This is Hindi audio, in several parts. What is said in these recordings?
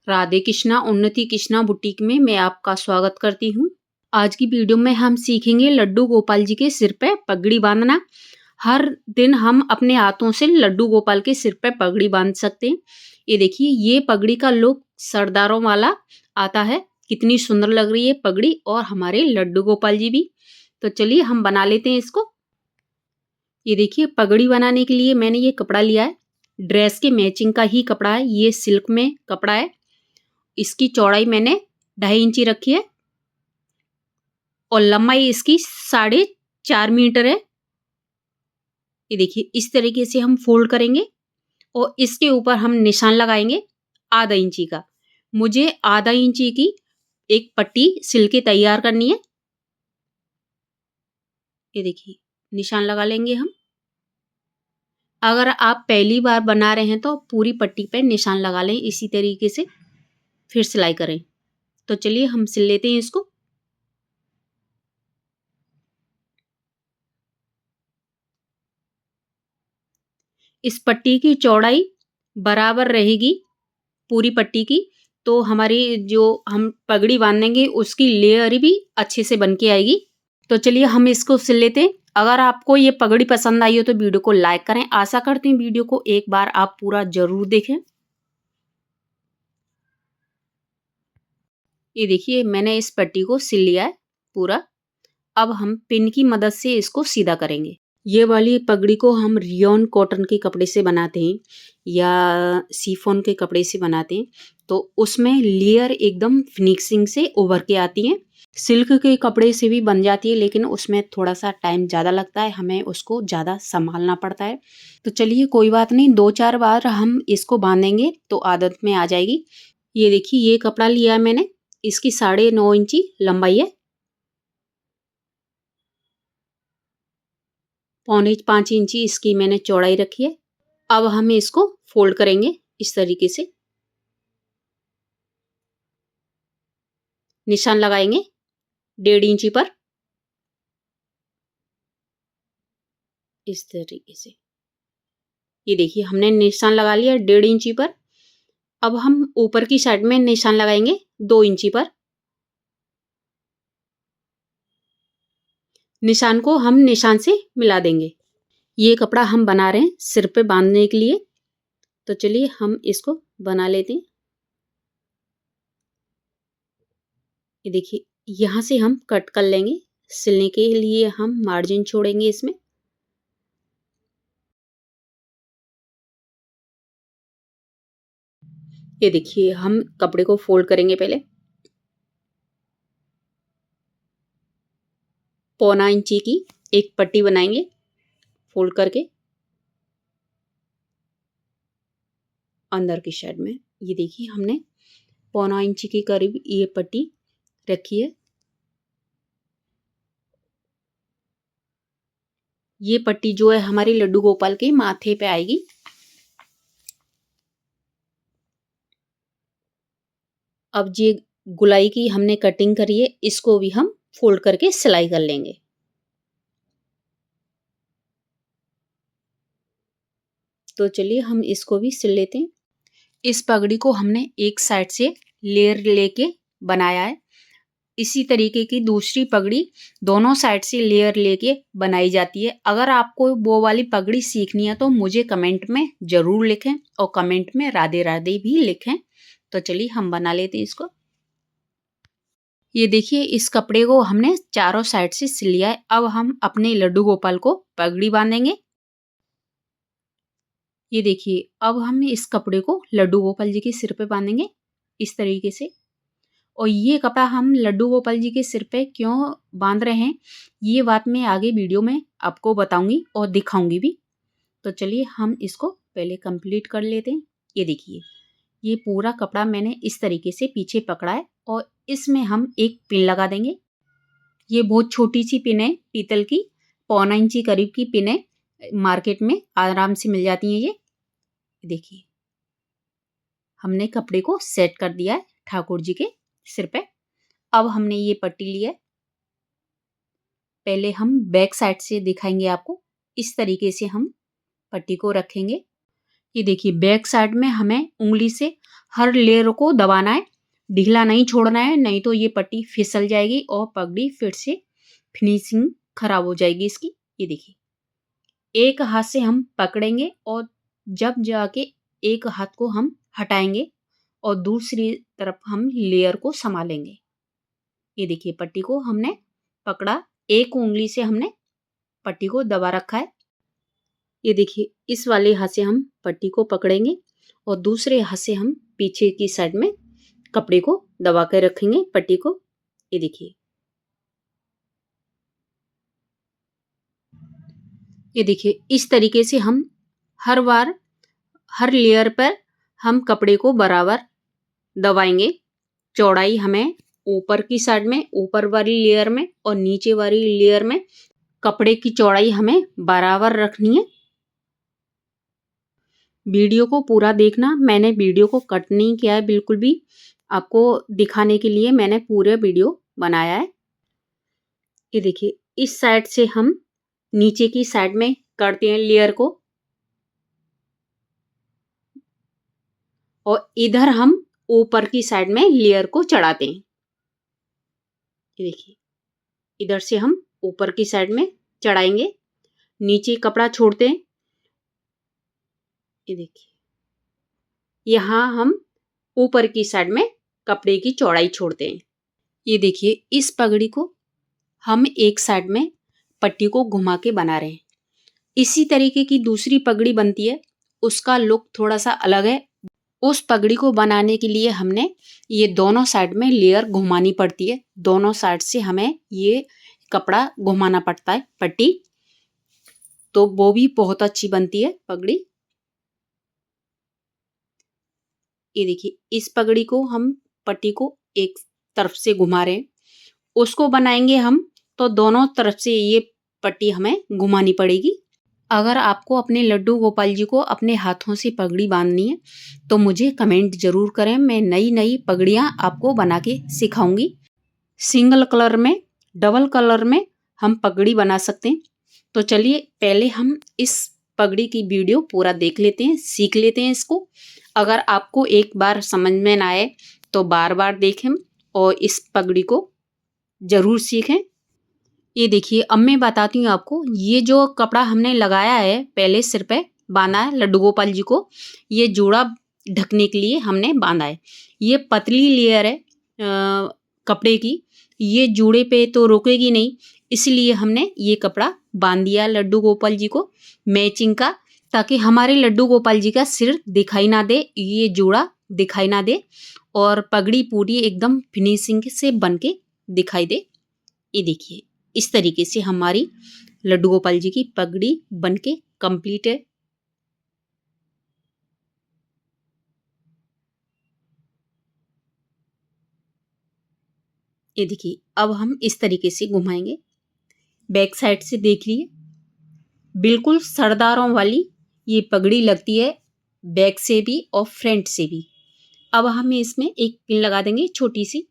राधे कृष्णा उन्नति कृष्णा बुटीक में मैं आपका स्वागत करती हूँ। आज की वीडियो में हम सीखेंगे लड्डू गोपाल जी के सिर पे पगड़ी बांधना। हर दिन हम अपने हाथों से लड्डू गोपाल के सिर पे पगड़ी बांध सकते हैं। ये देखिए, ये पगड़ी का लुक सरदारों वाला आता है। कितनी सुंदर लग रही है पगड़ी और हमारे लड्डू गोपाल जी भी। तो चलिए हम बना लेते हैं इसको। ये देखिए, पगड़ी बनाने के लिए मैंने ये कपड़ा लिया है। ड्रेस के मैचिंग का ही कपड़ा है। ये सिल्क में कपड़ा है। इसकी चौड़ाई मैंने 2.5 इंची रखी है और लंबाई इसकी 4.5 मीटर है। ये देखिए, इस तरीके से हम फोल्ड करेंगे और इसके ऊपर हम निशान लगाएंगे आधा इंची का। मुझे आधा इंची की एक पट्टी सिल के तैयार करनी है। ये देखिए, निशान लगा लेंगे हम। अगर आप पहली बार बना रहे हैं तो पूरी पट्टी पे निशान लगा लें। इसी तरीके से फिर सिलाई करें। तो चलिए हम सिल लेते हैं इसको। इस पट्टी की चौड़ाई बराबर रहेगी पूरी पट्टी की, तो हमारी जो हम पगड़ी बांधेंगे उसकी लेयर भी अच्छे से बन के आएगी। तो चलिए हम इसको सिल लेते हैं। अगर आपको ये पगड़ी पसंद आई हो तो वीडियो को लाइक करें। आशा करती हूँ वीडियो को एक बार आप पूरा जरूर देखें। ये देखिए, मैंने इस पट्टी को सिल लिया है पूरा। अब हम पिन की मदद से इसको सीधा करेंगे। ये वाली पगड़ी को हम रियोन कॉटन के कपड़े से बनाते हैं या शिफॉन के कपड़े से बनाते हैं, तो उसमें लेयर एकदम फिनिशिंग से उभर के आती हैं। सिल्क के कपड़े से भी बन जाती है, लेकिन उसमें थोड़ा सा टाइम ज़्यादा लगता है, हमें उसको ज़्यादा संभालना पड़ता है। तो चलिए कोई बात नहीं, 2-4 बार हम इसको बांधेंगे तो आदत में आ जाएगी। ये देखिए, ये कपड़ा लिया है मैंने। इसकी 9.5 इंची लंबाई है। 4.5 इंची इसकी मैंने चौड़ाई रखी है। अब हम इसको फोल्ड करेंगे इस तरीके से। निशान लगाएंगे 1.5 इंची पर, इस तरीके से। ये देखिए, हमने निशान लगा लिया 1.5 इंची पर। अब हम ऊपर की साइड में निशान लगाएंगे 2 इंची पर। निशान को हम निशान से मिला देंगे। ये कपड़ा हम बना रहे हैं सिर पे बांधने के लिए। तो चलिए हम इसको बना लेते हैं। ये देखिए, यहाँ से हम कट कर लेंगे। सिलने के लिए हम मार्जिन छोड़ेंगे इसमें। ये देखिए, हम कपड़े को फोल्ड करेंगे पहले। 1.25 इंची की एक पट्टी बनाएंगे फोल्ड करके अंदर की साइड में। ये देखिए, हमने 1.25 इंची के करीब ये पट्टी रखी है। ये पट्टी जो है हमारी लड्डू गोपाल के माथे पे आएगी। अब ये गुलाई की हमने कटिंग करी है, इसको भी हम फोल्ड करके सिलाई कर लेंगे। तो चलिए हम इसको भी सिल लेते हैं। इस पगड़ी को हमने एक साइड से लेयर लेके बनाया है। इसी तरीके की दूसरी पगड़ी दोनों साइड से लेयर लेके बनाई जाती है। अगर आपको वो वाली पगड़ी सीखनी है तो मुझे कमेंट में ज़रूर लिखें और कमेंट में राधे राधे भी लिखें। तो चलिए हम बना लेते हैं इसको। ये देखिए, इस कपड़े को हमने चारों साइड से सिल लिया है। अब हम अपने लड्डू गोपाल को पगड़ी बांधेंगे। ये देखिए, अब हम इस कपड़े को लड्डू गोपाल जी के सिर पे बांधेंगे इस तरीके से। और ये कपड़ा हम लड्डू गोपाल जी के सिर पे क्यों बांध रहे हैं, ये बात मैं आगे वीडियो में आपको बताऊंगी और दिखाऊंगी भी। तो चलिए हम इसको पहले कंप्लीट कर लेते हैं। ये देखिए, ये पूरा कपड़ा मैंने इस तरीके से पीछे पकड़ा है और इसमें हम एक पिन लगा देंगे। ये बहुत छोटी सी पिन है पीतल की, 1.25 इंची करीब की पिन है। मार्केट में आराम से मिल जाती है ये। देखिए, हमने कपड़े को सेट कर दिया है ठाकुर जी के सिर पे। अब हमने ये पट्टी ली है। पहले हम बैक साइड से दिखाएंगे आपको। इस तरीके से हम पट्टी को रखेंगे। ये देखिए बैक साइड में हमें उंगली से हर लेयर को दबाना है, ढीला नहीं छोड़ना है, नहीं तो ये पट्टी फिसल जाएगी और पगड़ी फिर से फिनिशिंग खराब हो जाएगी इसकी। ये देखिए एक हाथ से हम पकड़ेंगे और जब जाके एक हाथ को हम हटाएंगे और दूसरी तरफ हम लेयर को संभालेंगे। ये देखिए पट्टी को हमने पकड़ा, एक उंगली से हमने पट्टी को दबा रखा है। ये देखिए इस वाले हाथ से हम पट्टी को पकड़ेंगे और दूसरे हाथ से हम पीछे की साइड में कपड़े को दबा कर रखेंगे पट्टी को। ये देखिए, ये देखिए इस तरीके से हम हर बार हर लेयर पर हम कपड़े को बराबर दबाएंगे। चौड़ाई हमें ऊपर की साइड में, ऊपर वाली लेयर में और नीचे वाली लेयर में कपड़े की चौड़ाई हमें बराबर रखनी है। वीडियो को पूरा देखना, मैंने वीडियो को कट नहीं किया है बिल्कुल भी, आपको दिखाने के लिए मैंने पूरा वीडियो बनाया है। ये देखिए इस साइड से हम नीचे की साइड में करते हैं लेयर को और इधर हम ऊपर की साइड में लेयर को चढ़ाते हैं। ये देखिए इधर से हम ऊपर की साइड में चढ़ाएंगे, नीचे कपड़ा छोड़ते हैं। ये देखिए यहाँ हम ऊपर की साइड में कपड़े की चौड़ाई छोड़ते हैं। ये देखिए इस पगड़ी को हम एक साइड में पट्टी को घुमा के बना रहे हैं। इसी तरीके की दूसरी पगड़ी बनती है, उसका लुक थोड़ा सा अलग है। उस पगड़ी को बनाने के लिए हमने ये दोनों साइड में लेयर घुमानी पड़ती है, दोनों साइड से हमें ये कपड़ा घुमाना पड़ता है पट्टी, तो वो भी बहुत अच्छी बनती है पगड़ी। ये देखिए इस पगड़ी को हम पट्टी को एक तरफ से घुमा रहे हैं, उसको बनाएंगे हम तो दोनों तरफ से ये पट्टी हमें घुमानी पड़ेगी। अगर आपको अपने लड्डू गोपाल जी को अपने हाथों से पगड़ी बांधनी है तो मुझे कमेंट जरूर करें, मैं नई नई पगड़ियाँ आपको बना के सिखाऊंगी। सिंगल कलर में, डबल कलर में हम पगड़ी बना सकते हैं। तो चलिए पहले हम इस पगड़ी की वीडियो पूरा देख लेते हैं, सीख लेते हैं इसको। अगर आपको एक बार समझ में ना आए तो बार बार देखें और इस पगड़ी को जरूर सीखें। ये देखिए अब मैं बताती हूँ आपको, ये जो कपड़ा हमने लगाया है पहले सिर पे बांधा है लड्डू गोपाल जी को, ये जोड़ा ढकने के लिए हमने बांधा है। ये पतली लेयर है कपड़े की, ये जूड़े पे तो रुकेगी नहीं, इसलिए हमने ये कपड़ा बांध दिया लड्डू गोपाल जी को मैचिंग का, ताकि हमारे लड्डू गोपाल जी का सिर दिखाई ना दे, ये जोड़ा दिखाई ना दे और पगड़ी पूरी एकदम फिनिशिंग से बन के दिखाई दे। ये देखिए इस तरीके से हमारी लड्डू गोपाल जी की पगड़ी बनके कंप्लीट है। ये देखिए अब हम इस तरीके से घुमाएंगे, बैक साइड से देख लिए, बिल्कुल सरदारों वाली ये पगड़ी लगती है, बैक से भी और फ्रंट से भी। अब हम इसमें एक पिन लगा देंगे छोटी सी,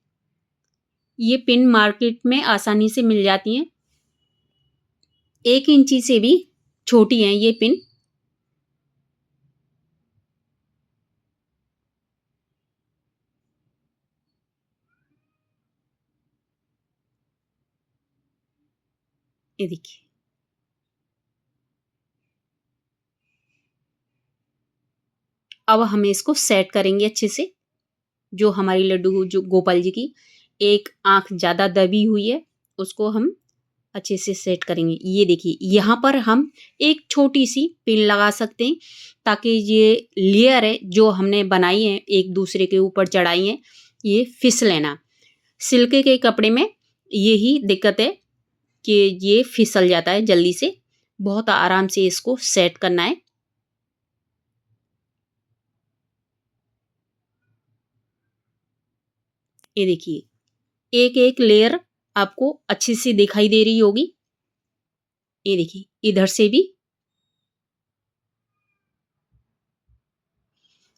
ये पिन मार्केट में आसानी से मिल जाती हैं, 1 इंची से भी छोटी हैं ये पिन। ये देखिए अब हम इसको सेट करेंगे अच्छे से। जो हमारी लड्डू जो गोपाल जी की एक आंख ज़्यादा दबी हुई है उसको हम अच्छे से सेट करेंगे। ये देखिए यहाँ पर हम एक छोटी सी पिन लगा सकते हैं ताकि ये लेयर है जो हमने बनाई है एक दूसरे के ऊपर चढ़ाई है ये फिसले ना। सिल्क के कपड़े में यही दिक्कत है कि ये फिसल जाता है जल्दी से, बहुत आराम से इसको सेट करना है। ये देखिए एक एक लेयर आपको अच्छी सी दिखाई दे रही होगी। ये देखिए इधर से भी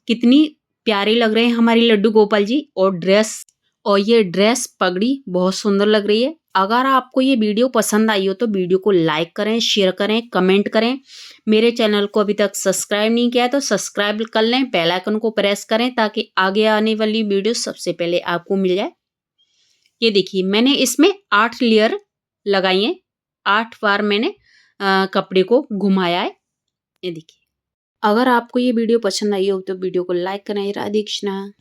कितनी प्यारे लग रहे हैं हमारी लड्डू गोपाल जी, और ये ड्रेस पगड़ी बहुत सुंदर लग रही है। अगर आपको ये वीडियो पसंद आई हो तो वीडियो को लाइक करें, शेयर करें, कमेंट करें। मेरे चैनल को अभी तक सब्सक्राइब नहीं किया है तो सब्सक्राइब कर लें, बेल आइकन को प्रेस करें ताकि आगे आने वाली वीडियो सबसे पहले आपको मिल जाए। ये देखिए मैंने इसमें 8 लेयर लगाई हैं, 8 बार मैंने कपड़े को घुमाया है। ये देखिए। अगर आपको ये वीडियो पसंद आई हो तो वीडियो को लाइक करें। राधे कृष्णा।